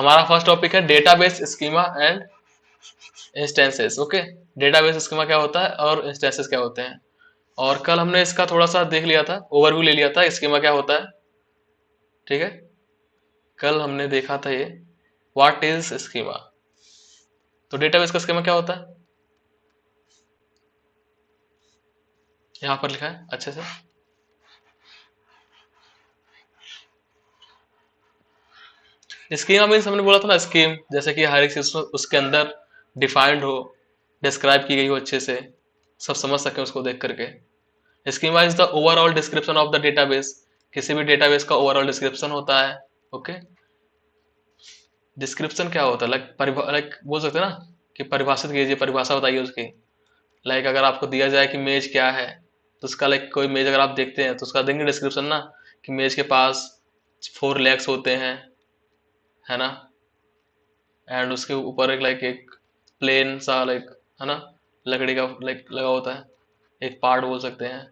हमारा first topic है database schema and instances. Okay, database schema क्या होता है और इंस्टेंसेस क्या होते हैं। और कल हमने इसका थोड़ा सा देख लिया था, ओवरव्यू ले लिया था स्कीमा क्या होता है। ठीक है, कल हमने देखा था ये व्हाट इज स्कीमा। तो डेटाबेस का स्कीमा क्या होता है, यहाँ पर लिखा है अच्छे से। स्कीमा मीन्स हमने बोला था ना, स्कीम जैसे कि हर एक चीज उसके अंदर डिफाइंड हो, डिस्क्राइब की गई हो अच्छे से, सब समझ सके उसको देख करके। Schema is the overall description of the database, किसी भी डेटाबेस का ओवरऑल डिस्क्रिप्शन होता है। ओके, डिस्क्रिप्शन क्या होता है, लाइक बोल सकते हैं ना कि परिभाषित कीजिए, परिभाषा बताइए उसकी। लाइक अगर आपको दिया जाए कि मेज क्या है, तो उसका लाइक कोई मेज अगर आप देखते हैं तो उसका देंगे डिस्क्रिप्शन ना, कि मेज के पास 4 लेग्स होते हैं, है ना, एंड उसके ऊपर एक लाइक एक प्लेन सा लाइक, है ना, लकड़ी का लाइक लगा होता है, एक पार्ट बोल सकते हैं।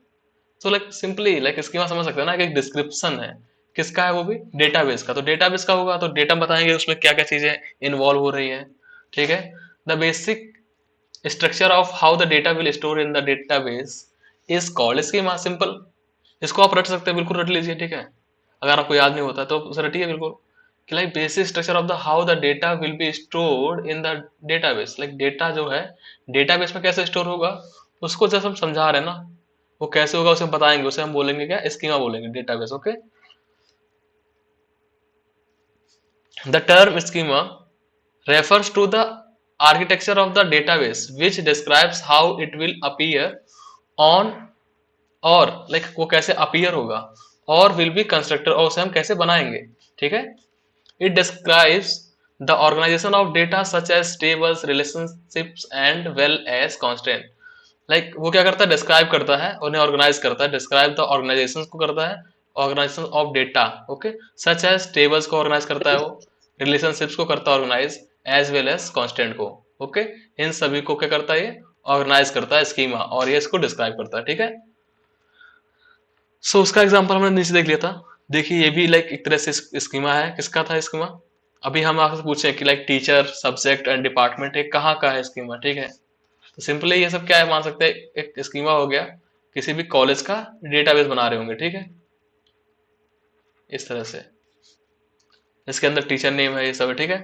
तो लाइक सिंपली लाइक स्कीमा समझ सकते हैं ना कि एक डिस्क्रिप्शन है, किसका है, वो भी डेटाबेस का। तो डेटाबेस का होगा तो डेटा बताएंगे उसमें क्या क्या चीजें इन्वॉल्व हो रही है। ठीक है, the basic structure of how the data will store in the database is called schema. Simple, इसको आप रट सकते हैं, बिल्कुल रट लीजिए। ठीक है, अगर आपको याद नहीं होता तो उसे रटिए बिल्कुल, कि like basic structure of the how the data will be stored in the database. Like data जो है डेटाबेस में कैसे स्टोर होगा, उसको जैसे हम समझा रहे हैं ना, वो कैसे होगा उसे हम बताएंगे, उसे हम बोलेंगे क्या, स्कीमा बोलेंगे, database. Okay, the term schema refers to the architecture of the database which describes how it will appear on, और लाइक वो कैसे अपीयर होगा, और विल बी कंस्ट्रक्टर, और उसे हम कैसे बनाएंगे। ठीक है, it describes the organisation of data such as tables, relationships and well as constant. Like वो क्या करता है, डिस्क्राइब करता है, उन्हें ऑर्गेनाइज करता है, डिस्क्राइब द ऑर्गेनाइजेशन को करता है, organisation of data. Okay, such as tables को ऑर्गेनाइज करता है वो, रिलेशनशिप्स को करता है organise, as well as constant को। ओके, इन सभी को क्या करता है, ये ऑर्गेनाइज करता है स्कीमा, और ये इसको डिस्क्राइब करता है। ठीक है, सो उसका एग्जांपल हमने नीचे देख लिया था। देखिए ये भी लाइक एक तरह से स्कीमा है, किसका था स्कीमा। अभी हम आपसे पूछे कि like teacher, subject and department है, कहाँ का है स्कीमा। ठीक है, तो सिंपली ये सब क्या है, मान सकते हैं एक स्कीमा हो गया, किसी भी कॉलेज का डेटाबेस बना रहे होंगे। ठीक है, इस तरह से इसके अंदर टीचर नेम है, ये सब है। ठीक है,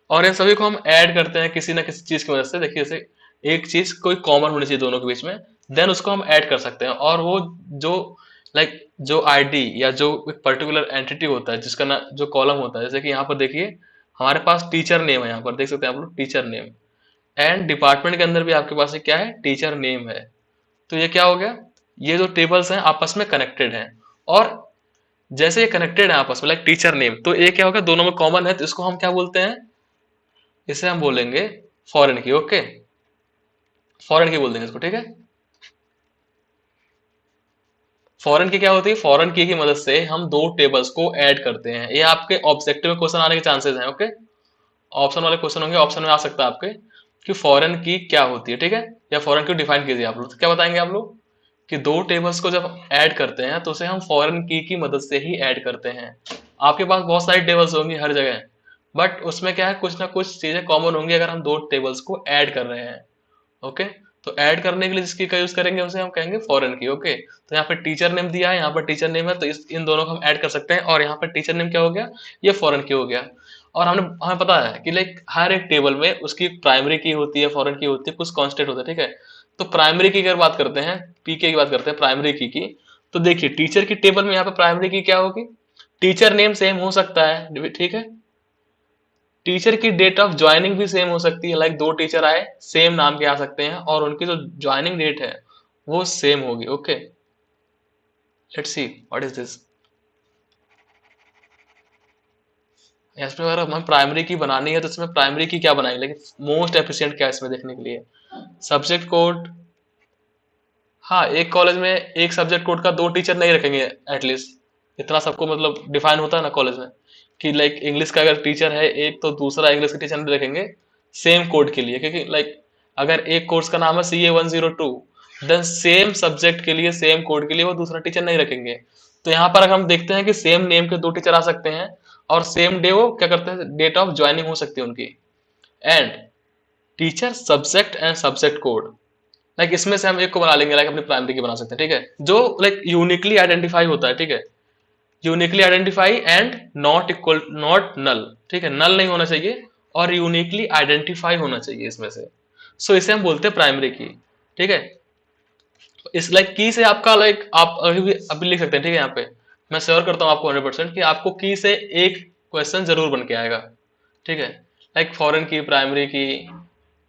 और इन सभी को हम ऐड करते हैं किसी ना किसी चीज की मदद से। देखिए जैसे एक चीज कोई कॉमन होनी चाहिए दोनों के बीच में, देन उसको हम ऐड कर सकते हैं। और वो जो लाइक जो आईडी या जो एक पर्टिकुलर एंटिटी होता है, जिसका ना जो कॉलम होता है, जैसे कि यहाँ पर देखिए हमारे पास टीचर नेम है, यहाँ पर देख सकते हैं आप लोग टीचर नेम, एंड डिपार्टमेंट के अंदर भी आपके पास क्या है, टीचर नेम है। तो ये क्या हो गया, ये जो टेबल्स हैं आपस में कनेक्टेड हैं, और जैसे ये कनेक्टेड है आपस में लाइक टीचर नेम, तो ये क्या होगा, दोनों में कॉमन है, तो इसको हम क्या बोलते हैं, इसे हम बोलेंगे फॉरेन की। ओके, फॉरेन की बोल देंगे इसको। ठीक है, फॉरेन की क्या होती है, फॉरेन की मदद से हम दो टेबल्स को ऐड करते हैं। ये आपके ऑब्जेक्टिव में क्वेश्चन आने के चांसेस हैं। ओके, ऑप्शन वाले क्वेश्चन होंगे, ऑप्शन में आ सकता है आपके कि फॉरेन की क्या होती है। ठीक है, या फॉरेन की डिफाइन कीजिए आप लोग, तो क्या बताएंगे आप लोग कि दो टेबल्स को जब ऐड करते हैं तो उसे हम फॉरेन की मदद से ही ऐड करते हैं। आपके पास बहुत सारी टेबल्स होंगी हर जगह, बट उसमें क्या है, कुछ ना कुछ चीजें कॉमन होंगी अगर हम दो टेबल्स को ऐड कर रहे हैं। ओके, तो ऐड करने के लिए जिसकी का यूज करेंगे उसे हम कहेंगे फॉरेन की। ओके, तो यहाँ पे टीचर नेम दिया है, यहाँ पर टीचर नेम है, तो इन दोनों को हम ऐड कर सकते हैं, और यहाँ पर टीचर नेम क्या हो गया, ये फॉरेन की हो गया। और हमें पता है कि लाइक हर एक टेबल में उसकी प्राइमरी की होती है, फॉरेन की होती है, कुछ कांस्टेंट होता है। ठीक है, तो प्राइमरी की अगर बात करते हैं, पी की बात करते हैं प्राइमरी की, तो देखिए टीचर की टेबल में यहाँ पे प्राइमरी की क्या होगी, टीचर नेम सेम हो सकता है। ठीक है, टीचर की डेट ऑफ ज्वाइनिंग भी सेम हो सकती है, लाइक दो टीचर आए सेम नाम के आ सकते हैं, और उनकी जो ज्वाइनिंग डेट है वो सेम होगी। Okay, let's see what is this. इसमें अगर हमें प्राइमरी की बनानी है तो इसमें प्राइमरी की क्या बनाएंगे, लेकिन मोस्ट एफिशिएंट क्या है इसमें देखने के लिए, सब्जेक्ट कोड। हाँ, एक कॉलेज में एक सब्जेक्ट कोड का दो टीचर नहीं रखेंगे एटलीस्ट, इतना सबको मतलब डिफाइन होता है ना कॉलेज में, कि लाइक इंग्लिश का अगर टीचर है एक, तो दूसरा इंग्लिश का टीचर नहीं रखेंगे सेम कोड के लिए, क्योंकि लाइक अगर एक कोर्स का नाम है CA 102, देन सेम सब्जेक्ट के लिए सेम कोड के लिए वो दूसरा टीचर नहीं रखेंगे। तो यहाँ पर अगर हम देखते हैं कि सेम नेम के दो टीचर आ सकते हैं, और सेम डे वो क्या करते हैं, डेट ऑफ ज्वाइनिंग हो सकती है उनकी। And teacher subject and subject code, like इसमें से हम एक को बना लेंगे, लाइक अपनी प्राइमरी की बना सकते हैं, ठीक है, जो लाइक यूनिकली आइडेंटिफाई होता है, ठीक है, uniquely identify and not equal, not null, ठीक है, नल नहीं होना चाहिए और यूनिकली आइडेंटिफाई होना चाहिए इसमें से। सो इसे हम बोलते हैं प्राइमरी की, ठीक है। इस लाइक की से आपका लाइक आप अभी लिख सकते हैं, ठीक है, यहाँ पे मैं श्योर करता हूँ आपको 100% कि आपको की से एक क्वेश्चन जरूर बन के आएगा, ठीक है। लाइक फॉरेन की, प्राइमरी की,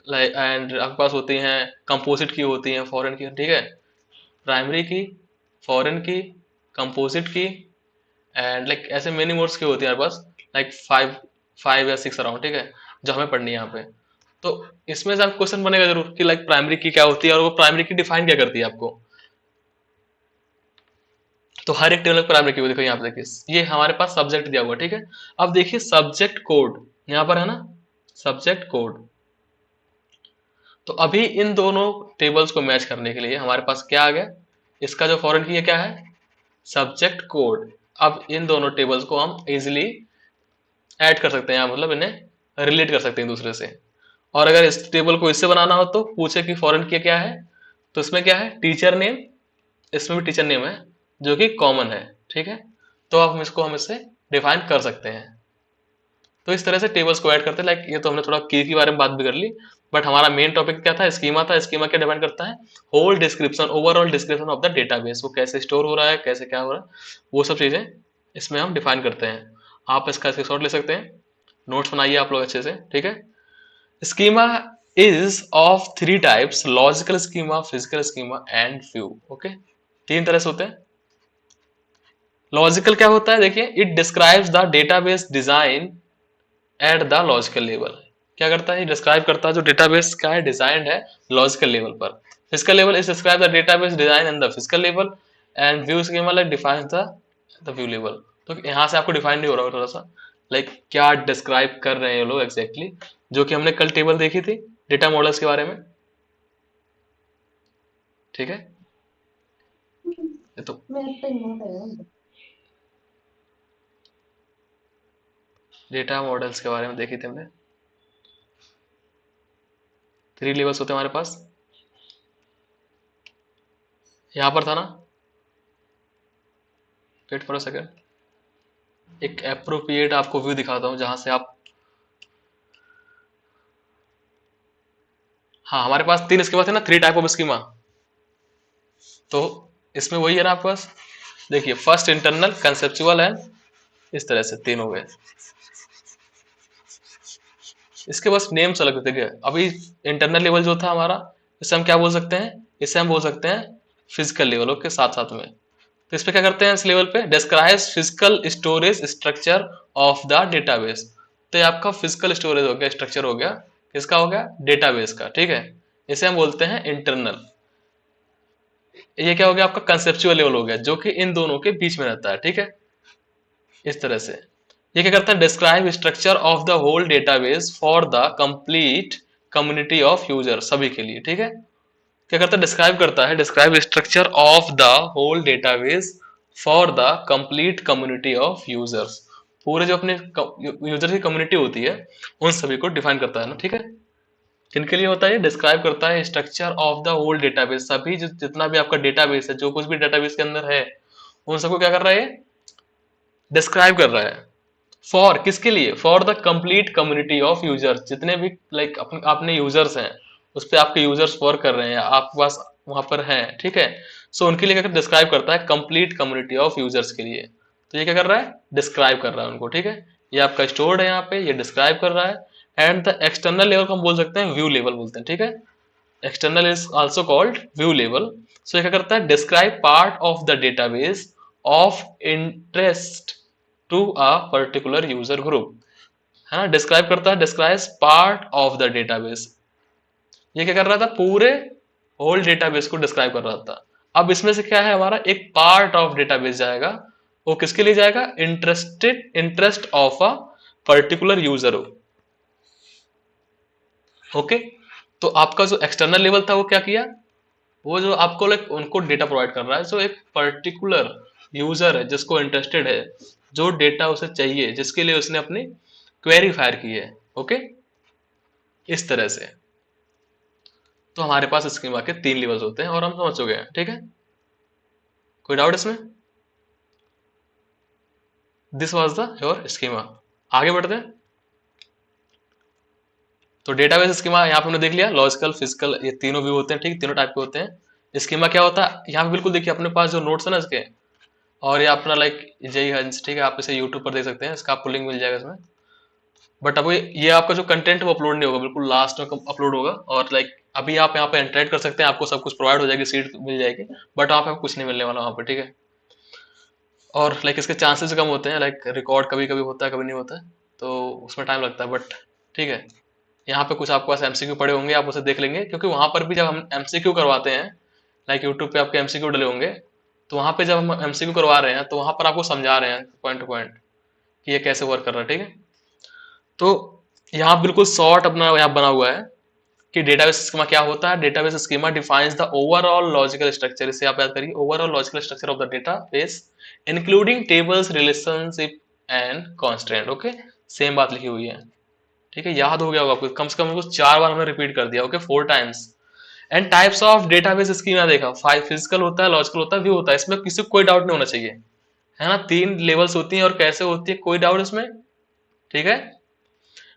लाइक एंड आपके पास होती हैं कंपोजिट की, होती हैं फॉरेन की, ठीक है, प्राइमरी की, फॉरेन की, कंपोजिट की, एंड लाइक ऐसे मेनी मोड्स की होती है हमारे पास, लाइक फाइव फाइव या सिक्स अराउंड, ठीक है, जो हमें पढ़नी है यहाँ पे। तो इसमें से आपको क्वेश्चन बनेगा जरूर कि लाइक प्राइमरी की क्या होती है और वो प्राइमरी की डिफाइन क्या करती है आपको। तो हर एक टेबल प्राइमरी की हुई, देखो यहाँ पे देखिए ये हमारे पास सब्जेक्ट दिया हुआ, ठीक है। अब देखिए सब्जेक्ट कोड यहाँ पर है ना, सब्जेक्ट कोड। तो अभी इन दोनों टेबल्स को मैच करने के लिए हमारे पास क्या आ गया, इसका जो फॉरेन की है क्या है, सब्जेक्ट कोड। अब इन दोनों टेबल्स को हम इजिली ऐड कर सकते हैं, यहाँ मतलब इन्हें रिलेट कर सकते हैं दूसरे से। और अगर इस टेबल को इससे बनाना हो तो पूछे कि फॉरेन की क्या है, तो इसमें क्या है, टीचर नेम, इसमें भी टीचर नेम है जो कि कॉमन है, ठीक है। तो अब हम इससे डिफाइन कर सकते हैं। तो इस तरह से टेबल्स को ऐड करते हैं। लाइक ये तो हमने थोड़ा की के बारे में बात भी कर ली, बट हमारा मेन टॉपिक क्या था, स्कीमा था। स्कीमा क्या डिफाइन करता है, whole description, overall description of the database, वो कैसे स्टोर हो रहा है, कैसे क्या हो रहा है, वो सब चीजें इसमें हम डिफाइन करते हैं। आप इसका स्क्रीनशॉट ले सकते हैं, नोट्स बनाइए आप लोग अच्छे से, ठीक है। Schema is of three types, logical schema, physical schema and view. Okay, तीन तरह से होते हैं। लॉजिकल क्या होता है, देखिए, it describes the database design at the logical level. क्या करता है, डिस्क्राइब करता है जो डेटाबेस का है, डिजाइन है लॉजिकल लेवल पर। Physical level is describe the database design in the physical level, and view schema like defines the view level. तो यहाँ से आपको डिफाइन नहीं हो रहा होगा थोड़ा सा, लाइक क्या डिस्क्राइब कर रहे हैं ये लोग एग्जैक्टली, जो कि हमने कल टेबल देखी थी डेटा मॉडल्स के बारे में, ठीक है। ये तो डेटा मॉडल्स के बारे में देखी थी हमने, थ्री लेवल्स होते हैं हमारे पास, यहां पर था ना। वेट फॉर अ सेकंड, एक अप्रोप्रिएट आपको व्यू दिखाता हूं जहां से आप, हाँ हमारे पास तीन स्कीमा थे ना, थ्री टाइप ऑफ स्कीमा। तो इसमें वही है ना आपके पास, देखिए फर्स्ट इंटरनल, कंसेप्चुअल एंड इस तरह से तीन हो गए। इसके बस नेम्स अलग थे। देखिए अभी इंटरनल लेवल जो था हमारा, इसे हम क्या बोल सकते हैं, इसे हम बोल सकते हैं फिजिकल लेवल के साथ साथ में। तो इस पे क्या करते हैं, इस लेवल पे describes physical storage structure of the database. तो ये आपका फिजिकल स्टोरेज हो गया, स्ट्रक्चर हो गया, किसका हो गया, डेटाबेस का, ठीक है। इसे हम बोलते हैं इंटरनल। ये क्या हो गया आपका, कंसेप्चुअल लेवल हो गया, जो कि इन दोनों के बीच में रहता है, ठीक है, इस तरह से। ये क्या करता है, describe structure of the whole database for the complete community of user, सभी के लिए, ठीक है। क्या करता है, डिस्क्राइब करता है, describe structure of the whole database for the complete community of users, पूरे जो अपने यूजर की कम्युनिटी होती है उन सभी को डिफाइन करता है ना, ठीक है। किनके लिए होता है, डिस्क्राइब करता है structure of the whole database, सभी जितना भी आपका डेटाबेस है, जो कुछ भी डेटाबेस के अंदर है उन सबको क्या कर रहा है, डिस्क्राइब कर रहा है। फॉर किसके लिए, for the complete community of users, जितने भी लाइक अपने यूजर्स हैं, उस पर आपके यूजर्स वर्क कर रहे हैं, आपके पास वहां पर हैं, ठीक है। सो उनके लिए क्या डिस्क्राइब करता है, कंप्लीट कम्युनिटी ऑफ यूजर्स के लिए। तो ये क्या कर रहा है, डिस्क्राइब कर रहा है उनको, ठीक है। ये आपका स्टोर्ड है यहाँ पे, ये डिस्क्राइब कर रहा है। एंड द एक्सटर्नल लेवल को हम बोल सकते हैं व्यू लेवल बोलते हैं, ठीक है। External is also called view level. So ये क्या करता है, describe part of the database of interest to a particular user group, है ना। डिस्क्राइब करता है, describes part of the database. ये क्या कर रहा था, पूरे होल डेटाबेस को डिस्क्राइब कर रहा था। अब इसमें से क्या है, हमारा एक पार्ट ऑफ डेटाबेस जाएगा, वो किसके लिए जाएगा, interest of a particular user. Okay, तो आपका जो एक्सटर्नल लेवल था वो क्या किया, वो जो आपको लाइक उनको डेटा प्रोवाइड कर रहा है, जो एक पर्टिकुलर यूजर है जिसको इंटरेस्टेड है जो डेटा उसे चाहिए जिसके लिए उसने अपनी क्वेरी फायर की है। ओके, इस तरह से। तो हमारे पास स्कीमा के 3 लेवल्स होते हैं और हम समझ चुके हैं। ठीक है, कोई डाउट इसमें? This was the your schema. आगे बढ़ते हैं। तो डेटाबेस स्कीमा यहाँ पे हमने देख लिया, लॉजिकल फिजिकल ये तीनों भी होते हैं। ठीक, तीनों टाइप के होते हैं। स्कीमा क्या होता है, यहाँ पे बिल्कुल देखिए अपने पास जो नोट्स है ना इसके, और ये अपना लाइक जेई हंस, ठीक है, आप इसे यूट्यूब पर देख सकते हैं, इसका आपको लिंक मिल जाएगा इसमें। बट अभी ये आपका जो कंटेंट है वो अपलोड नहीं होगा, बिल्कुल लास्ट में अपलोड होगा। और लाइक अभी आप यहाँ पे एंटर कर सकते हैं, आपको सब कुछ प्रोवाइड हो जाएगी, सीट मिल जाएगी, बट वहाँ पे आपको कुछ नहीं मिलने वाला वहाँ पे। ठीक है, और लाइक इसके चांसेस कम होते हैं, लाइक रिकॉर्ड कभी कभी होता है कभी नहीं होता है, तो उसमें टाइम लगता है। बट ठीक है, यहाँ पे कुछ आपके पास एमसीक्यू पड़े होंगे, आप उसे देख लेंगे, क्योंकि वहां पर भी जब हम एमसीक्यू करवाते हैं, लाइक यूट्यूब पे आपके एमसीक्यू डले होंगे, तो वहां पे जब हम एमसीक्यू करवा रहे हैं तो वहां पर आपको समझा रहे हैं पॉइंट टू पॉइंट कि ये कैसे वर्क कर रहा है। ठीक है, तो यहाँ बिल्कुल शॉर्ट अपना यहाँ बना हुआ है कि डेटाबेस स्कीमा क्या होता है। Database schema defines the overall logical structure, इसे आप याद करिए, overall logical structure of the database including tables, relationship and constant. Okay, same बात लिखी हुई है। ठीक है, याद हो गया होगा आपको, कम से कम 4 बार हमने रिपीट कर दिया। Okay, 4 times. And types of database schema देखा, 5 फिजिकल होता है, लॉजिकल होता है, व्यू होता है, इसमें किसी को कोई डाउट नहीं होना चाहिए, है ना। 3 लेवल्स होती हैं और कैसे होती है, कोई डाउट इसमें? ठीक है,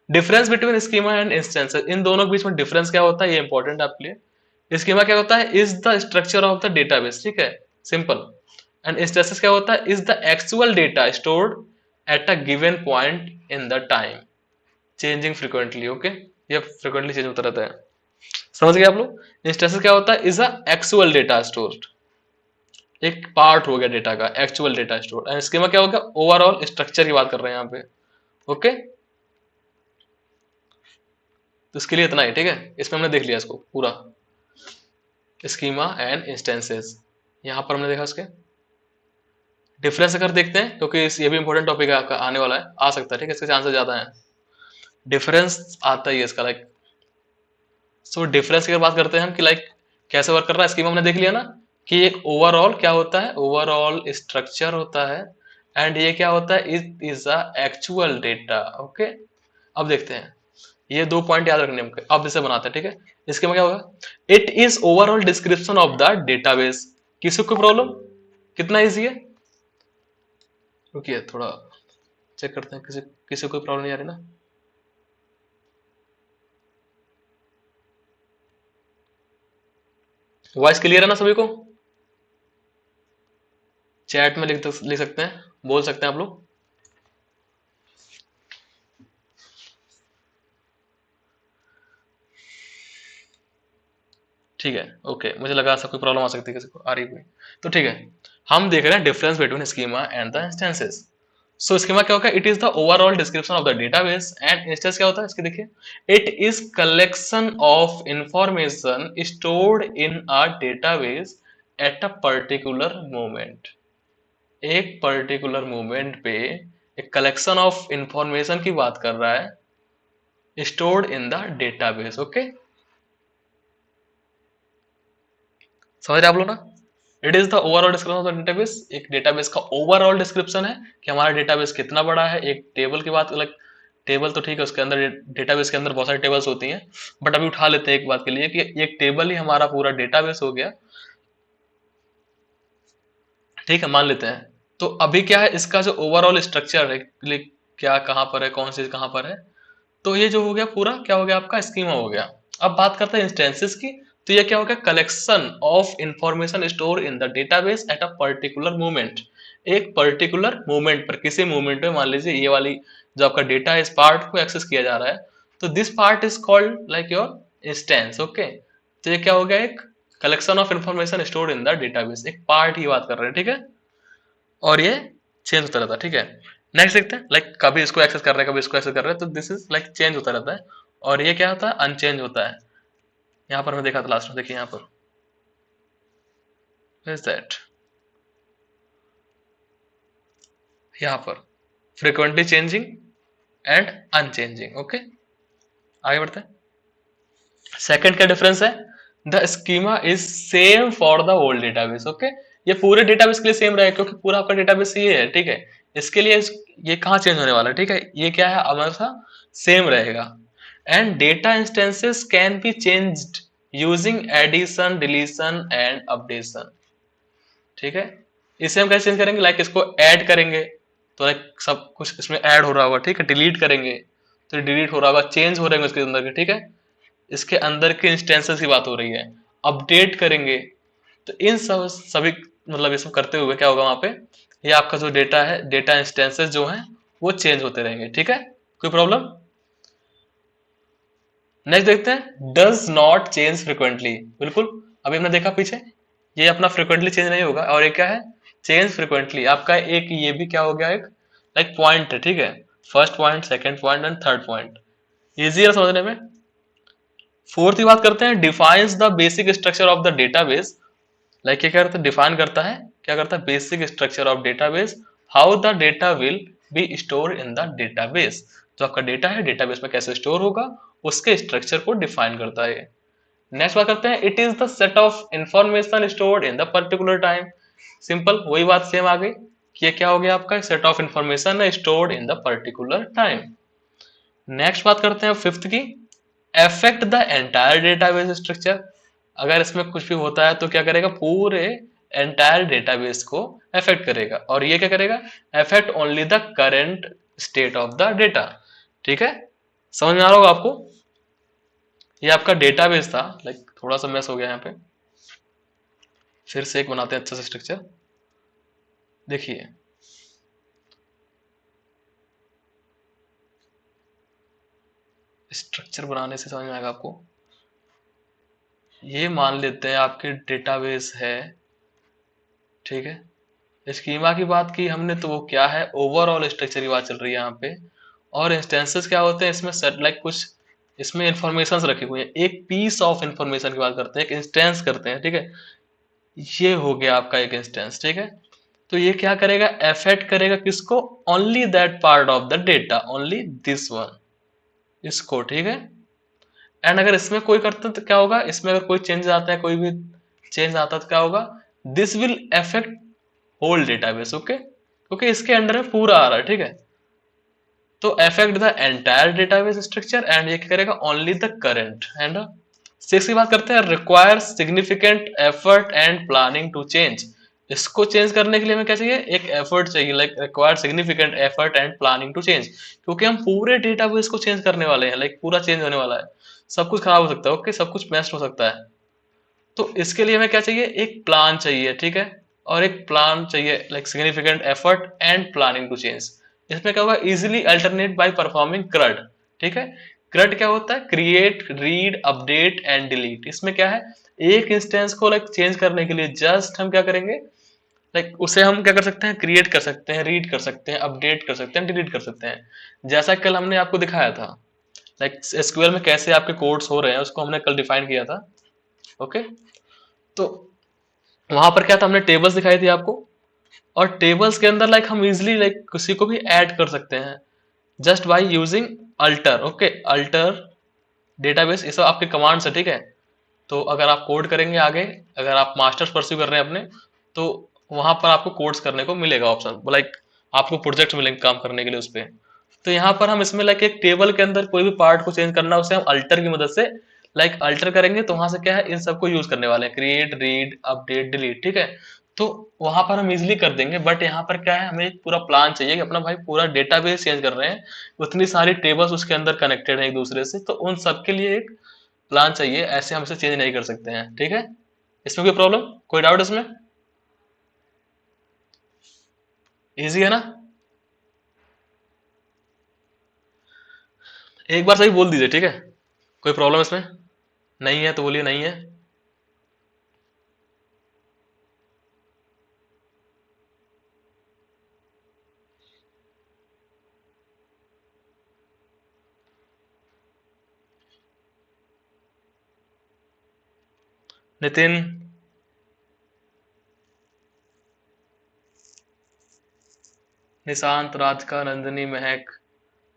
difference between schema and instances, इन दोनों के बीच में डिफरेंस क्या होता है, ये इंपॉर्टेंट है आपके लिए। स्कीमा क्या होता है, is the structure of the database, ठीक है, सिंपल। एंड इंस्टेंसेस क्या होता है, is the actual data stored at a given point in the time, changing frequently. Okay, ये फ्रीक्वेंटली चेंज होता रहता है, समझ गए आप लोग। इंस्टेंसेस क्या होता है, is a actual data stored, एक पार्ट हो गया डेटा का, actual data store. And schema क्या हो गया, ओवरऑल स्ट्रक्चर की बात कर रहे हैं यहाँ पे। ओके, तो इसके लिए इतना ही। ठीक है, इसमें हमने देख लिया इसको पूरा, स्कीमा एंड इंस्टेंसेस। यहाँ पर हमने देखा इसके डिफरेंस अगर देखते हैं, क्योंकि ये भी इंपॉर्टेंट टॉपिक है आपका, आने वाला है, आ सकता है। ठीक है, इसके चांसेस ज्यादा है, डिफरेंस आता ही है इसका लाइक। सो डिफरेंस की अगर बात करते हैं हम कि लाइक कैसे वर्क कर रहा है, स्कीमा हमने देख लिया ना कि एक ओवरऑल क्या होता है, ओवरऑल स्ट्रक्चर होता है। एंड ये क्या होता है, it is a actual data. Okay, अब देखते हैं, ये 2 पॉइंट याद रखने हैं। अब इसे बनाते हैं। ठीक है, इसके में क्या होगा, it is overall description of the database. किसी को प्रॉब्लम, कितना इजी है, रुकिए थोड़ा चेक करते हैं, किसी किसी को कोई प्रॉब्लम नहीं आ रही ना। वॉइस क्लियर है ना सभी को? चैट में लिख सकते हैं, बोल सकते हैं आप लोग। ठीक है, ओके, मुझे लगा सब कोई प्रॉब्लम आ सकती है, किसी को आ रही हुई, तो ठीक है। हम देख रहे हैं difference between schema and the instances. So schema क्या होगा, it is the overall description of the database. And instance क्या होता है, इसके देखिए, it is collection of information stored in a database at a particular moment. एक particular moment पे एक कलेक्शन ऑफ इंफॉर्मेशन की बात कर रहा है, stored in the database. Okay, समझ रहे आप लोग ना। It is the overall description of the database, एक डेटाबेस का ओवरऑल डिस्क्रिप्शन है कि हमारा डेटाबेस कितना बड़ा है। एक टेबल की बात अलग, टेबल तो ठीक है, उसके अंदर डेटाबेस के अंदर बहुत सारी टेबल्स होती हैं, बट अभी उठा लेते हैं एक बात के लिए कि एक टेबल ही हमारा पूरा डेटाबेस हो गया। ठीक है, मान लेते हैं। तो अभी क्या है, इसका जो ओवरऑल स्ट्रक्चर है, क्या कहाँ पर है, कौन सी कहाँ पर है, तो ये जो हो गया पूरा क्या हो गया, आपका स्कीमा हो गया। अब बात करते हैं इंस्टेंसेस की, तो ये क्या हो गया, collection of information store in the database at a particular moment. एक पर्टिकुलर मोमेंट पर, किसी मोमेंट में, मान लीजिए ये वाली जो आपका डेटा है, इस पार्ट को एक्सेस किया जा रहा है, तो this part is called like your instance. Okay, तो ये क्या हो गया, एक collection of information store in the database, एक पार्ट ही बात कर रहे हैं। ठीक है, और ये चेंज होता रहता है। ठीक है, नेक्स्ट देखते हैं, लाइक कभी इसको एक्सेस कर रहे हैं, कभी इसको एक्सेस कर रहे हैं, तो दिस इज लाइक चेंज होता रहता है। और ये क्या होता है, अनचेंज होता है। यहाँ पर मैं देखा था लास्ट में, देखिए यहाँ पर इज दैट, यहाँ पर frequently changing and unchanging. Okay, आगे बढ़ते हैं। सेकंड क्या डिफरेंस है, the schema is same for the whole database. Okay, ये पूरे डेटाबेस के लिए सेम रहेगा, क्योंकि पूरा आपका डेटाबेस ये है। ठीक है, इसके लिए ये कहाँ चेंज होने वाला है, ठीक है, ये क्या है हमारा सेम रहेगा। And data instances can be changed using addition deletion and updation, ठीक है। इसे हम कैसे चेंज करेंगे, लाइक इसको ऐड करेंगे तो लाइक सब कुछ इसमें ऐड हो रहा होगा, ठीक है, डिलीट करेंगे तो डिलीट हो रहा होगा, चेंज हो रहे हैं इसके अंदर के, ठीक है, इसके अंदर के इंस्टेंसेस की बात हो रही है। अपडेट करेंगे तो इन सब सभी मतलब ये सब करते हुए क्या होगा वहां पे, ये आपका जो डेटा है, डेटा इंस्टेंसेस जो है वो चेंज होते रहेंगे, ठीक है, कोई प्रॉब्लम। नेक्स्ट देखते हैं, डज नॉट चेंज फ्रिक्वेंटली। बिल्कुल, अभी हमने देखा पीछे, ये अपना फ्रिक्वेंटली चेंज नहीं होगा, और ये क्या है, चेंज फ्रिक्वेंटली। आपका एक ये भी क्या हो गया, एक लाइक पॉइंट है, ठीक है, first point, second point and third point, easy है समझने में। फोर्थ की बात करते हैं, defines the basic structure of the database. Like ये क्या करता है, डिफाइन करता है, क्या करता है, basic structure of database, how the data will be store in the database. जो आपका डेटा है डेटाबेस में कैसे स्टोर होगा, उसके स्ट्रक्चर को डिफाइन करता है। नेक्स्ट बात करते हैं, it is the set of information stored in the particular time. Simple, वही बात सेम आ गई कि ये क्या हो गया आपका, set of information stored in the particular time. Next बात करते हैं फिफ्थ की, affect the entire database structure. अगर इसमें कुछ भी होता है तो क्या करेगा, पूरे एंटायर डेटाबेस को अफेक्ट करेगा, और ये क्या करेगा, affect only the current state of the data, ठीक है, समझ में आ रहा होगा आपको। ये आपका डेटाबेस था, लाइक थोड़ा सा मैस हो गया यहाँ पे, फिर से एक बनाते हैं अच्छा सा स्ट्रक्चर। देखिए, स्ट्रक्चर बनाने से समझ में आएगा आपको। ये मान लेते हैं आपके डेटाबेस है, ठीक है, स्कीमा की बात की हमने तो वो क्या है, ओवरऑल स्ट्रक्चर की बात चल रही है यहाँ पे। और इंस्टेंसेस क्या होते हैं इसमें, सेट लाइक कुछ इसमें इंफॉर्मेशन रखी हुई है, एक पीस ऑफ इंफॉर्मेशन की बात करते हैं, एक इंस्टेंस करते हैं, ठीक है, ये हो गया आपका एक इंस्टेंस, ठीक है। तो ये क्या करेगा, अफेक्ट करेगा किसको, only that part of the data, only this one, इसको, ठीक है। एंड अगर इसमें कोई करते हैं तो क्या होगा, इसमें अगर कोई चेंज आता है, कोई भी चेंज आता है तो क्या होगा, this will affect whole database, okay, क्योंकि इसके अंडर में पूरा आ रहा है, ठीक है। तो affect the entire database structure, and ये क्या करेगा, only the current. And six की बात करते हैं, require significant effort and planning to change. इसको चेंज करने के लिए हमें क्या चाहिए, एक एफर्ट चाहिए, like require significant effort and planning to change, क्योंकि हम पूरे डेटाबेस को चेंज करने वाले हैं, लाइक पूरा चेंज होने वाला है, सब कुछ खराब हो सकता है, ओके, सब कुछ मेस्ट हो सकता है। तो इसके लिए हमें क्या चाहिए, एक प्लान चाहिए, ठीक है, और एक प्लान चाहिए, like significant effort and planning to change. इसमें क्या होगा, easily alternate by performing CRUD, ठीक है। CRUD क्या होता है, create read update and delete. इसमें क्या है, एक इंस्टेंस को लाइक चेंज करने के लिए जस्ट हम क्या करेंगे, लाइक उसे हम क्या कर सकते हैं, क्रिएट कर सकते हैं, रीड कर सकते हैं, अपडेट कर सकते हैं, डिलीट कर सकते हैं, जैसा कल हमने आपको दिखाया था, लाइक SQL में कैसे आपके कोड्स हो रहे हैं उसको हमने कल डिफाइन किया था, ओके। तो वहां पर क्या था, हमने टेबल्स दिखाई थी आपको, और टेबल्स के अंदर लाइक हम इजिली लाइक किसी को भी ऐड कर सकते हैं just by using alter, okay, alter database, ये सब आपके कमांड्स है, ठीक है। तो अगर आप कोड करेंगे आगे, अगर आप मास्टर्स परस्यू कर रहे हैं अपने, तो वहां पर आपको कोड्स करने को मिलेगा ऑप्शन, लाइक आपको प्रोजेक्ट मिलेंगे काम करने के लिए उस पर। तो यहाँ पर हम इसमें लाइक एक टेबल के अंदर कोई भी पार्ट को चेंज करना है, उसे हम अल्टर की मदद से लाइक अल्टर करेंगे, तो वहां से क्या है, इन सबको यूज करने वाले हैं, क्रिएट रीड अपडेट डिलीट, ठीक है। तो वहां पर हम इजिली कर देंगे, बट यहाँ पर क्या है, हमें एक पूरा प्लान चाहिए कि अपना भाई पूरा डेटाबेस चेंज कर रहे हैं, उतनी सारी टेबल्स उसके अंदर कनेक्टेड है एक दूसरे से, तो उन सबके लिए एक प्लान चाहिए, ऐसे हम इसे चेंज नहीं कर सकते हैं, ठीक है। इसमें कोई प्रॉब्लम, कोई डाउट इसमें, इजी है ना। एक बार सही बोल दीजिए, ठीक है, कोई प्रॉब्लम इसमें, नहीं है तो बोलिए नहीं है। नितिन, निशांत, राधिका, नंदिनी, महक,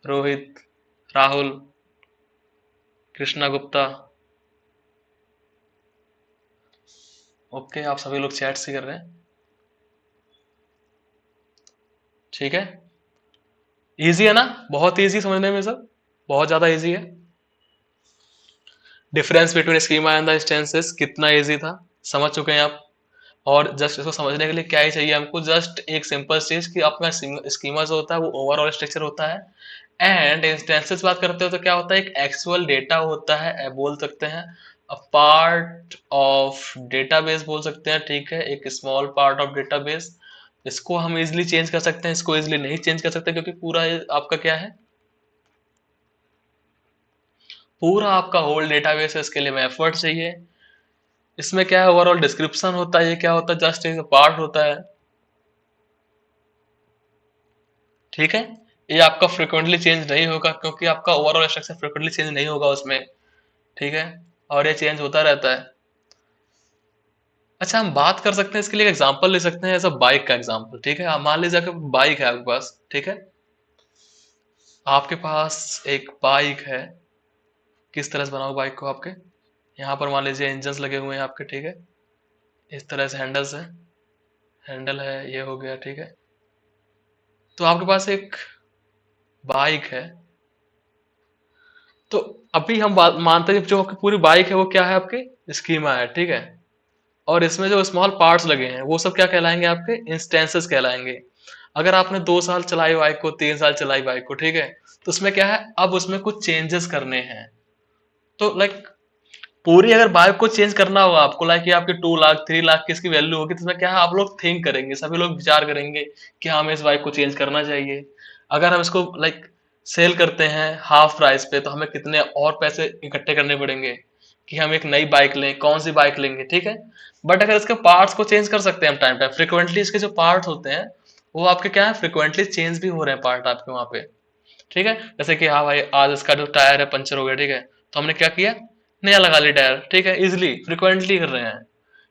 रोहित, राहुल, कृष्णा गुप्ता, ओके, आप सभी लोग चैट से कर रहे हैं, ठीक है, इजी है ना, बहुत इजी समझने में सब, बहुत ज्यादा इजी है। Difference between schema and the instances कितना इजी था, समझ चुके हैं आप। और जस्ट इसको समझने के लिए क्या ही चाहिए हमको, जस्ट एक सिंपल चीज कि आपका स्कीमा जो होता है वो ओवरऑल स्ट्रक्चर होता है, एंड इंस्टेंसेस बात करते हो तो क्या होता है, एक एक्चुअल डेटा होता है, बोल सकते हैं अ पार्ट ऑफ डेटाबेस बोल सकते हैं, ठीक है, एक स्मॉल पार्ट ऑफ डेटाबेस। इसको हम इजिली चेंज कर सकते हैं, इसको इजिली नहीं चेंज कर सकते, क्योंकि पूरा आपका क्या है, पूरा आपका होल डेटाबेस है, इसके लिए में एफर्ट चाहिए। इसमें क्या है, ओवरऑल डिस्क्रिप्शन होता है, ये क्या होता है, जस्ट एक पार्ट होता है, ठीक है। ये आपका फ्रिक्वेंटली चेंज नहीं होगा, क्योंकि आपका ओवरऑल स्ट्रक्चर फ्रिक्वेंटली चेंज नहीं होगा उसमें, ठीक है, और ये चेंज होता रहता है। अच्छा, हम बात कर सकते हैं, इसके लिए एग्जांपल ले सकते हैं, ऐसा बाइक का एग्जांपल, ठीक है। आप मान लीजिए कि बाइक है आपके पास, ठीक है, आपके पास एक बाइक है, किस तरह से बनाओ बाइक को आपके, यहाँ पर मान लीजिए इंजन लगे हुए हैं आपके, ठीक है, इस तरह से हैंडल्स है, हैंडल है, ये हो गया, ठीक है। तो आपके पास एक बाइक है, तो अभी हम बात मानते हैं जो आपकी पूरी बाइक है वो क्या है, आपके स्कीमा है, ठीक है, और इसमें जो स्मॉल पार्ट्स लगे हैं वो सब क्या कहलाएंगे, आपके इंस्टेंसेस कहलाएंगे। अगर आपने 2 साल चलाई बाइक को, 3 साल चलाई बाइक को, ठीक है, तो उसमें क्या है, अब उसमें कुछ चेंजेस करने हैं, तो लाइक पूरी अगर बाइक को चेंज करना होगा आपको, लाइक ये आपके 2 लाख 3 लाख की इसकी वैल्यू होगी, तो इसमें क्या है, आप लोग थिंक करेंगे, सभी लोग विचार करेंगे कि हमें इस बाइक को चेंज करना चाहिए। अगर हम इसको लाइक सेल करते हैं हाफ प्राइस पे, तो हमें कितने और पैसे इकट्ठे करने पड़ेंगे कि हम एक नई बाइक लें, कौन सी बाइक लेंगे, ठीक है। बट अगर इसके पार्ट्स को चेंज कर सकते हैं हम टाइम टाइम फ्रिक्वेंटली, इसके जो पार्ट्स होते हैं वो आपके क्या है, फ्रिक्वेंटली चेंज भी हो रहे हैं पार्ट आपके वहां पे, ठीक है। जैसे कि हाँ भाई आज इसका जो टायर है पंचर हो गया, ठीक है, तो हमने क्या किया, नया लगा लिया टायर, ठीक है, इजिली फ्रिक्वेंटली कर रहे हैं।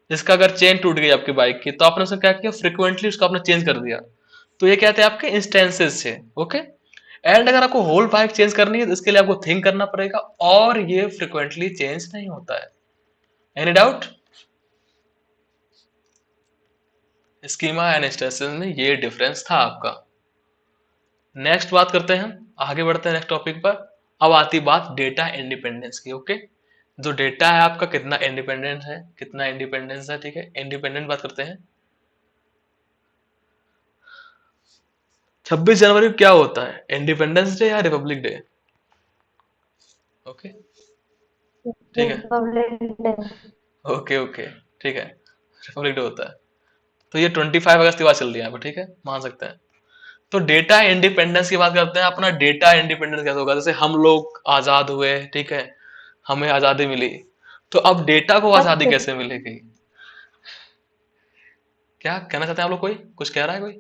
इसका अगर चेन टूट गई आपकी बाइक की, तो आपने उसको क्या किया, फ्रिक्वेंटली उसको आपने चेंज कर दिया। तो ये क्या थे, आपके इंस्टेंसेस थे, ओके। एंड अगर आपको होल बाइक चेंज करनी है तो इसके लिए आपको थिंक करना पड़ेगा, और ये फ्रिक्वेंटली चेंज नहीं होता है। Any doubt, schema and instances में ये डिफरेंस था आपका। नेक्स्ट बात करते हैं, हम आगे बढ़ते हैं नेक्स्ट टॉपिक पर। अब आती बात डेटा इंडिपेंडेंस की, ओके। जो डेटा है आपका कितना इंडिपेंडेंट है, कितना इंडिपेंडेंस है, ठीक है, इंडिपेंडेंट बात करते हैं। 26 जनवरी को क्या होता है, इंडिपेंडेंस डे या रिपब्लिक डे, ओके, ठीक है, रिपब्लिक डे। ओके ओके, ठीक है, रिपब्लिक डे होता है। तो ये 25 अगस्त की बात चल रही है यहाँ पे, ठीक है, मान सकते हैं। तो डेटा इंडिपेंडेंस की बात करते हैं, अपना डेटा इंडिपेंडेंस कैसे होगा, जैसे हम लोग आजाद हुए, ठीक है, हमें आजादी मिली, तो अब डेटा को कब आजादी से? कैसे मिलेगी, क्या कहना चाहते हैं आप लोग, कोई कुछ कह रहा है कोई,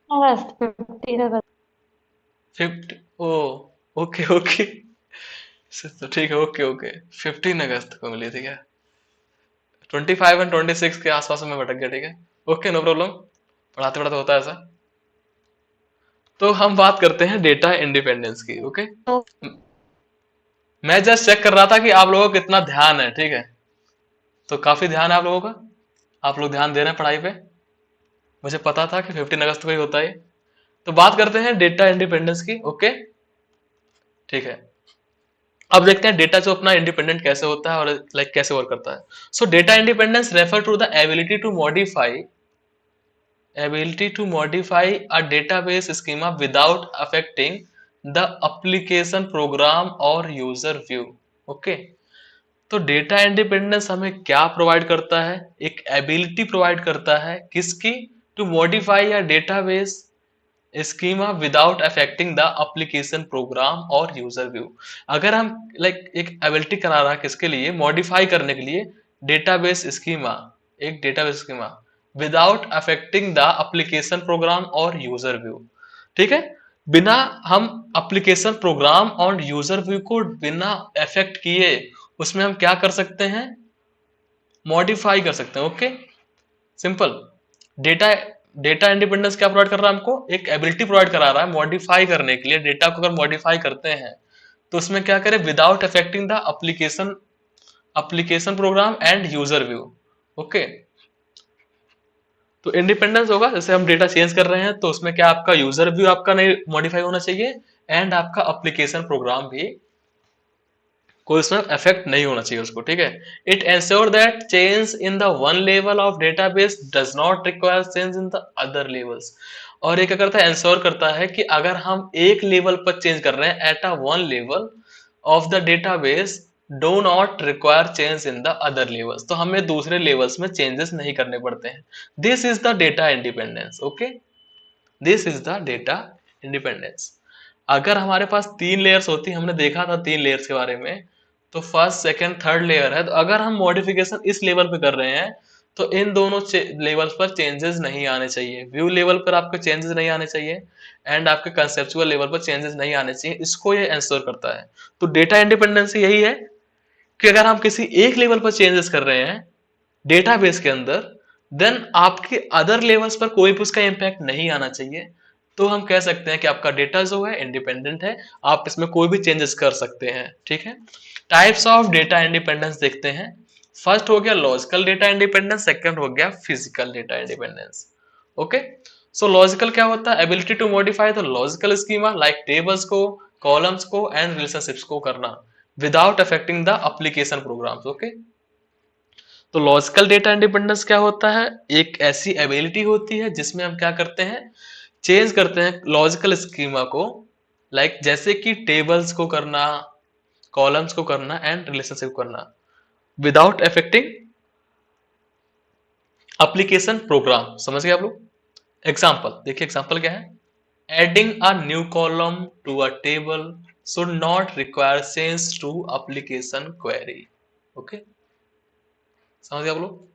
15 अगस्त। 50, ओ, ओके ओके, तो ठीक है, ओके ओके, 15 अगस्त को मिली थी क्या, 25 और 26 के आसपास में भटक गया, ठीक है, ओके, नो प्रॉब्लम, पढ़ाते पढ़ाते होता है ऐसा। तो हम बात करते हैं डेटा इंडिपेंडेंस की, ओके। तो मैं जस्ट चेक कर रहा था कि आप लोगों को कितना ध्यान है, ठीक है, तो काफी ध्यान है आप लोगों का, आप लोग ध्यान दे रहे हैं पढ़ाई पे, मुझे पता था कि 15 अगस्त को ही होता है। तो बात करते हैं डेटा इंडिपेंडेंस की, ओके, ठीक है। अब देखते हैं डेटा जो अपना इंडिपेंडेंट कैसे होता है और लाइक कैसे वर्क करता है। So data independence refer to the ability to modify a database schema without affecting the application program or user view, okay। तो डेटा इंडिपेंडेंस हमें क्या प्रोवाइड करता है, एक एबिलिटी प्रोवाइड करता है, किसकी, टू मॉडिफाई या database schema without affecting the application program और यूजर व्यू। अगर हम लाइक एक एबिलिटी करा रहा है किसके लिए, मॉडिफाई करने के लिए डेटाबेस स्कीमा, एक database schema without affecting the application program और यूजर व्यू, ठीक है, बिना हम एप्लीकेशन प्रोग्राम और यूजर व्यू को बिना अफेक्ट किए उसमें हम क्या कर सकते हैं, मॉडिफाई कर सकते हैं, okay, simple. Data data independence क्या प्रोवाइड कर रहा है हमको, एक एबिलिटी प्रोवाइड करा रहा है मॉडिफाई करने के लिए, डेटा को अगर मॉडिफाई करते हैं तो उसमें क्या करें, without affecting the application program and user view, okay. तो इंडिपेंडेंस होगा, जैसे हम डेटा चेंज कर रहे हैं तो उसमें क्या आपका यूजर व्यू आपका नहीं मॉडिफाई होना चाहिए, एंड आपका एप्लीकेशन प्रोग्राम भी कोई उसमें इफेक्ट नहीं होना चाहिए उसको, ठीक है। It ensure that change in the one level of database does not require change in the other levels. और ये क्या करता है, एंश्योर करता है कि अगर हम एक लेवल पर चेंज कर रहे हैं at a one level of the database do not require change in the other levels, तो हमें दूसरे लेवल्स में चेंजेस नहीं करने पड़ते हैं। This is the data independence, okay, this is the data independence. अगर हमारे पास तीन लेयर्स होती, हमने देखा था तीन लेयर्स के बारे में, तो फर्स्ट सेकंड थर्ड लेयर है, तो अगर हम मॉडिफिकेशन इस लेवल पे कर रहे हैं तो इन दोनों लेवल्स पर चेंजेस नहीं आने चाहिए, व्यू लेवल पर आपके चेंजेस नहीं आने चाहिए एंड आपके कंसेप्चुअल लेवल पर चेंजेस नहीं आने चाहिए, इसको ये एंश्योर करता है। तो डेटा इंडिपेंडेंसी यही है कि अगर हम किसी एक लेवल पर चेंजेस कर रहे हैं डेटाबेस के अंदर, देन आपके अदर लेवल्स पर कोई भी उसका इंपैक्ट नहीं आना चाहिए। तो हम कह सकते हैं कि आपका डेटा जो है इंडिपेंडेंट है, आप इसमें कोई भी चेंजेस कर सकते हैं, ठीक है। टाइप्स ऑफ डेटा इंडिपेंडेंस देखते हैं। फर्स्ट हो गया लॉजिकल डेटा इंडिपेंडेंस, सेकंड हो गया physical data independence, okay. So logical क्या होता है, ability to modify the logical schema like tables को, कॉलम्स को एंड रिलेशनशिप्स को करना without affecting the application programs, okay. तो लॉजिकल डेटा इंडिपेंडेंस क्या होता है, एक ऐसी एबिलिटी होती है जिसमें हम क्या करते हैं, चेंज करते हैं लॉजिकल स्कीमा को, लाइक जैसे कि टेबल्स को करना, कॉलम्स को करना एंड रिलेशनशिप करना विदाउट अफेक्टिंग एप्लीकेशन प्रोग्राम। समझ गए आप लोग। एग्जाम्पल देखिए, एग्जाम्पल क्या है, adding a new column to a table should not require change to application query, okay. समझ गए आप लोग।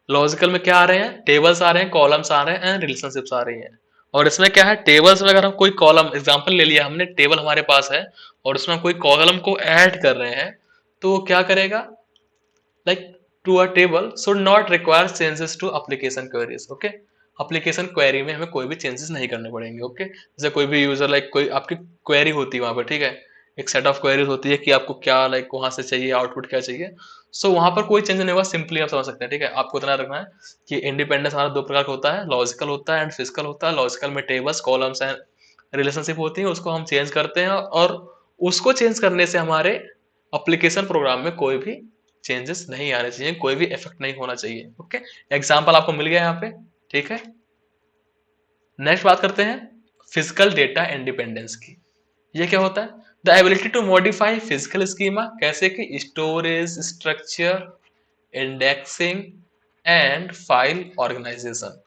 लॉजिकल में क्या आ रहे हैं, टेबल्स आ रहे हैं, कॉलम्स आ रहे हैं एंड रिलेशनशिप्स आ रही हैं। और इसमें क्या है, टेबल्स में अगर हम कोई कॉलम, एग्जांपल ले लिया हमने, टेबल हमारे पास है और उसमें हम कोई कॉलम को ऐड कर रहे हैं, तो वो क्या करेगा, like to a table should not require changes to application queries, okay. Application query में हमें कोई भी चेंजेस नहीं करने पड़ेंगे, ओके। जैसे कोई भी यूजर, लाइक कोई आपकी क्वेरी होती है वहां पर, ठीक है, एक सेट ऑफ क्वेरीज होती है कि आपको क्या, लाइक वहां से चाहिए, आउटपुट क्या चाहिए। सो वहां पर कोई चेंज नहीं होगा, सिंपली आप समझ सकते हैं, ठीक है। आपको इतना रखना है कि इंडिपेंडेंस हमारा दो प्रकार का होता है, लॉजिकल होता है एंड फिजिकल होता है। लॉजिकल में टेबल्स, कॉलम्स एंड रिलेशनशिप होती है, उसको हम चेंज करते हैं और उसको चेंज करने से हमारे एप्लीकेशन प्रोग्राम में कोई भी चेंजेस नहीं आने चाहिए, कोई भी इफेक्ट नहीं होना चाहिए, ओके। एग्जाम्पल आपको मिल गया यहाँ पे, ठीक है। नेक्स्ट बात करते हैं फिजिकल डेटा इंडिपेंडेंस की। ये क्या होता है, the ability to modify physical schema, कैसे कि storage structure, indexing and file organisation,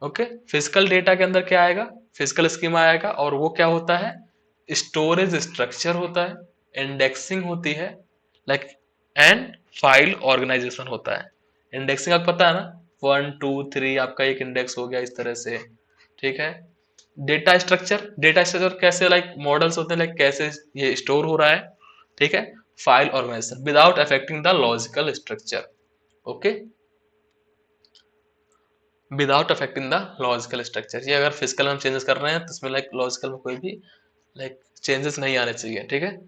okay. Physical data के अंदर क्या आएगा, फिजिकल स्कीमा आएगा, और वो क्या होता है, स्टोरेज स्ट्रक्चर होता है, इंडेक्सिंग होती है, लाइक एंड फाइल ऑर्गेनाइजेशन होता है। इंडेक्सिंग आपको पता है ना, 1 2 3 आपका एक इंडेक्स हो गया इस तरह से, ठीक है। डेटा स्ट्रक्चर, डेटा स्ट्रक्चर कैसे, लाइक मॉडल्स होते हैं, लाइक कैसे ये स्टोर हो रहा है, ठीक है। File organisation without affecting the logical structure, okay, without affecting the logical structure. ये अगर फिजिकल में हम चेंजेस कर रहे हैं तो इसमें लाइक लॉजिकल में कोई भी लाइक चेंजेस नहीं आने चाहिए, ठीक है।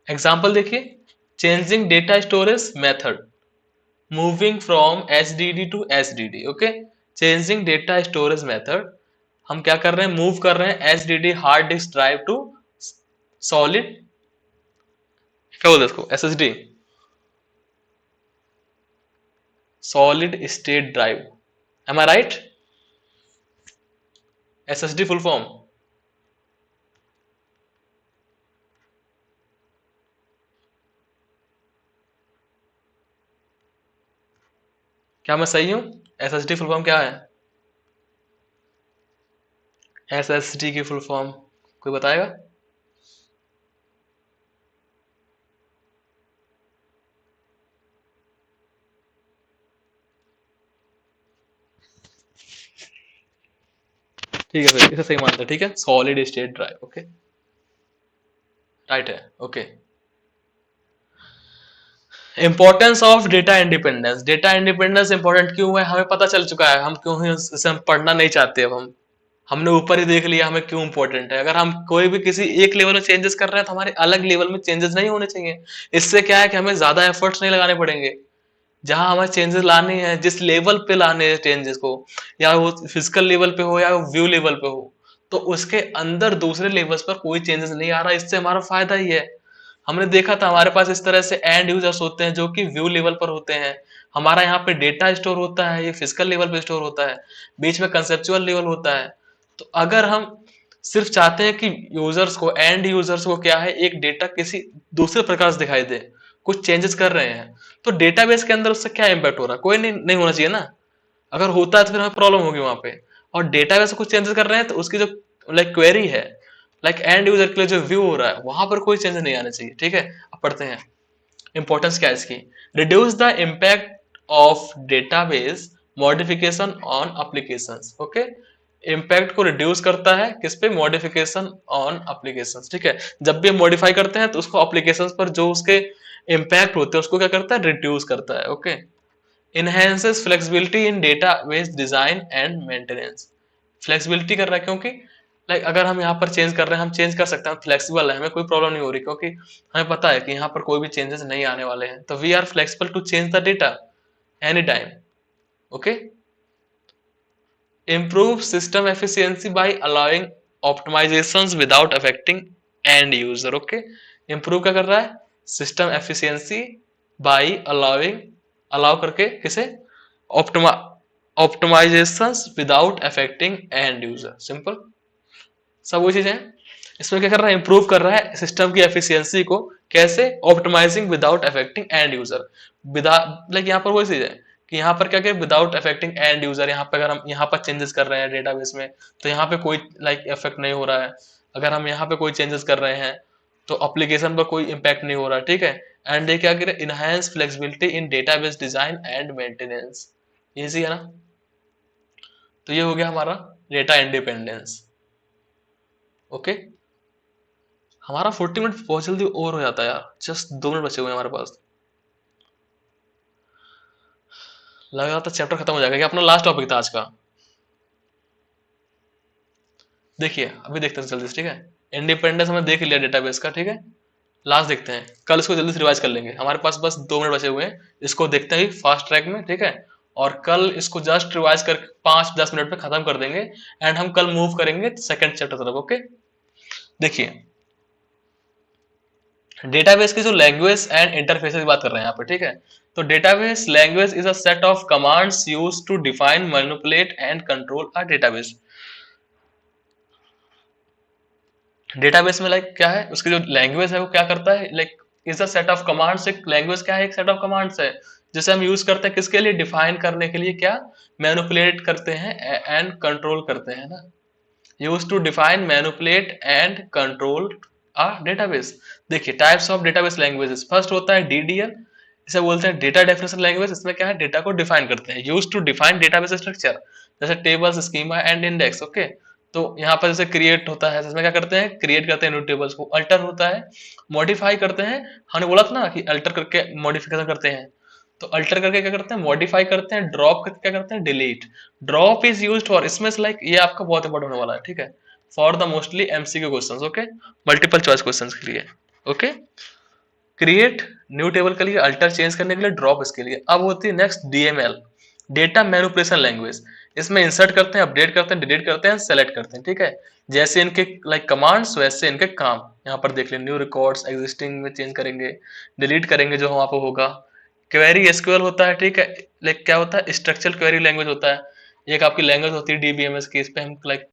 एग्जांपल देखिए, changing data storage method, moving from HDD to SDD, okay. Changing data storage method, हम क्या कर रहे हैं, मूव कर रहे हैं HDD hard disk drive to solid, क्या बोलते हैं इसको, SSD, solid state drive, am I right, SSD full form. क्या मैं सही हूं, एसएसडी फुल फॉर्म क्या है, एसएसडी की फुल फॉर्म कोई बताएगा। ठीक है फिर इसे सही मानते हैं, ठीक है, solid state drive, okay, right है, okay. Importance of data independence, data independence important क्यों है, हमें पता चल चुका है, हम क्यों ही इसे हम पढ़ना नहीं चाहते। अब हम हमने ऊपर ही देख लिया हमें क्यों इंपॉर्टेंट है। अगर हम कोई भी किसी एक लेवल में चेंजेस कर रहे हैं तो हमारे अलग लेवल में चेंजेस नहीं होने चाहिए। इससे क्या है कि हमें ज्यादा एफर्ट्स नहीं लगाने पड़ेंगे, जहां हमें चेंजेस लाने हैं, जिस लेवल पे लाने हैं चेंजेस को, या वो फिजिकल लेवल पे हो या व्यू लेवल पे हो, तो उसके अंदर दूसरे लेवल्स पर कोई चेंजेस नहीं आ रहा, इससे हमारा फायदा ही है। हमने देखा था हमारे पास इस तरह से एंड यूजर्स होते हैं जो कि व्यू लेवल पर होते हैं, हमारा यहाँ पे डेटा स्टोर होता है, ये फिजिकल लेवल पे स्टोर होता है, बीच में कंसेप्चुअल लेवल होता है। तो अगर हम सिर्फ चाहते हैं कि यूजर्स को, एंड यूजर्स को क्या है, एक डेटा किसी दूसरे प्रकार से दिखाई दे, कुछ चेंजेस कर रहे हैं, तो डेटाबेस के अंदर उससे क्या इम्पैक्ट हो रहा है, कोई नहीं होना चाहिए ना। अगर होता है तो फिर हमें प्रॉब्लम होगी वहां पे। और डेटाबेस में कुछ चेंजेस कर रहे हैं तो उसकी जो क्वेरी है, एंड यूजर के लिए जो व्यू हो रहा है, वहां पर कोई चेंजेस नहीं आने चाहिए। ठीक है, अब पढ़ते हैं इंपॉर्टेंस क्या है इसकी। Reduce the impact of database modification on applications. Okay, impact को रिड्यूस करता है किस पे, मॉडिफिकेशन ऑन एप्लीकेशंस। ठीक है, जब भी हम मॉडिफाई करते हैं तो उसको एप्लीकेशंस पर जो उसके इम्पैक्ट होते हैं उसको क्या करता है, रिड्यूस करता है। Okay, enhances flexibility in database design and maintenance। Flexibility कर रहा है क्योंकि अगर हम यहाँ पर चेंज कर रहे हैं, हम चेंज कर सकते हैं, फ्लेक्सिबल है, हमें कोई प्रॉब्लम नहीं हो रही, क्योंकि हमें पता है कि यहाँ पर कोई भी चेंजेस नहीं आने वाले हैं, तो we are flexible to change the data any time. Okay, improve system efficiency by allowing optimizations without affecting end user। Okay, improve क्या कर रहा है, system efficiency by allowing, allow करके किसे, optima optimisations without affecting end user. Simple, सब वही चीजें हैं। इसमें क्या कर रहा है, इंप्रूव कर रहा है सिस्टम की एफिशिएंसी को, कैसे, optimising without affecting end user. विदा यहाँ पर वही चीज है कि यहाँ पर क्या विदाउट अफेक्टिंग एंड यूजर, यहाँ पे अगर हम यहाँ पर चेंजेस कर रहे हैं डेटाबेस में, तो यहाँ पे कोई इफेक्ट नहीं हो रहा है। अगर हम यहाँ पे कोई चेंजेस कर रहे हैं तो एप्लीकेशन पर कोई इम्पैक्ट नहीं हो रहा। ठीक है, एंड ये क्या करे, enhance flexibility in database design and maintenance. Easy है ना। तो ये हो गया हमारा डेटा इंडिपेंडेंस। ओके, हमारा 40 मिनट बहुत जल्दी ओवर हो जाता है यार, जस्ट 2 मिनट बचे हुए हैं हमारे पास, लग रहा था चैप्टर खत्म हो जाएगा। अपना लास्ट टॉपिक था आज का। देखिए अभी देखते हैं जल्दी से। ठीक है, इंडिपेंडेंस हमने देख लिया डेटाबेस का। ठीक है, लास्ट देखते हैं, कल इसको जल्दी से रिवाइज कर लेंगे, हमारे पास बस 2 मिनट बचे हुए हैं, इसको देखते हैं फास्ट ट्रैक में। ठीक है, और कल इसको जस्ट रिवाइज करके 5-10 मिनट में खत्म कर देंगे, एंड हम कल मूव करेंगे सेकंड चैप्टर तरफ। ओके, देखिए डेटाबेस की जो लैंग्वेज एंड इंटरफेस की बात कर रहे हैं यहाँ पे। ठीक है, तो database language is a set of commands used to define, manipulate and control a database. Database में क्या है, उसकी जो लैंग्वेज है वो क्या करता है, is a set of commands. एक लैंग्वेज क्या है, एक सेट ऑफ कमांड्स है जिसे हम यूज करते हैं किसके लिए, डिफाइन करने के लिए, क्या, मैनिपुलेट करते हैं एंड कंट्रोल करते हैं ना। Use to define, manipulate and control a database. देखिए types of database languages, first होता है डीडीएल, इसे बोलते हैं डेटा डेफिनेशन लैंग्वेज। इसमें क्या है, डेटा को डिफाइन करते हैं, use to define database structure, जैसे tables, schema and index. Okay, तो यहाँ पर जैसे क्रिएट होता है, इसमें क्या करते हैं, क्रिएट करते हैं न्यू टेबल्स को। अल्टर होता है, मॉडिफाई करते हैं, हमने बोला था ना कि अल्टर करके मॉडिफिकेशन करते हैं, तो अल्टर करके क्या करते हैं, मॉडिफाई करते हैं। ड्रॉप करके क्या करते हैं, delete. Drop is used for, इसमें ये आपका बहुत इंपॉर्टेंट होने वाला है। ठीक है, for the mostly MCQ questions. Okay, multiple choice questions के लिए। ओके, क्रिएट न्यू टेबल के लिए, अल्टर चेंज करने के लिए, ड्रॉप इसके लिए। अब होती है next DML, data manipulation language. इसमें इंसर्ट करते हैं, अपडेट करते हैं, डिलीट करते हैं, सेलेक्ट करते हैं। ठीक है, जैसे इनके कमांड्स वैसे इनके काम। यहाँ पर देख लें, न्यू रिकॉर्ड्स एग्जिस्टिंग में चेंज करेंगे, डिलीट करेंगे जो वहां पर होगा। क्वेरी एसक्यूएल होता है। ठीक है, क्या होता है, स्ट्रक्चरल क्वेरी लैंग्वेज होता है। एक आपकी लैंग्वेज होती है डीबीएमएस की, इस पे हम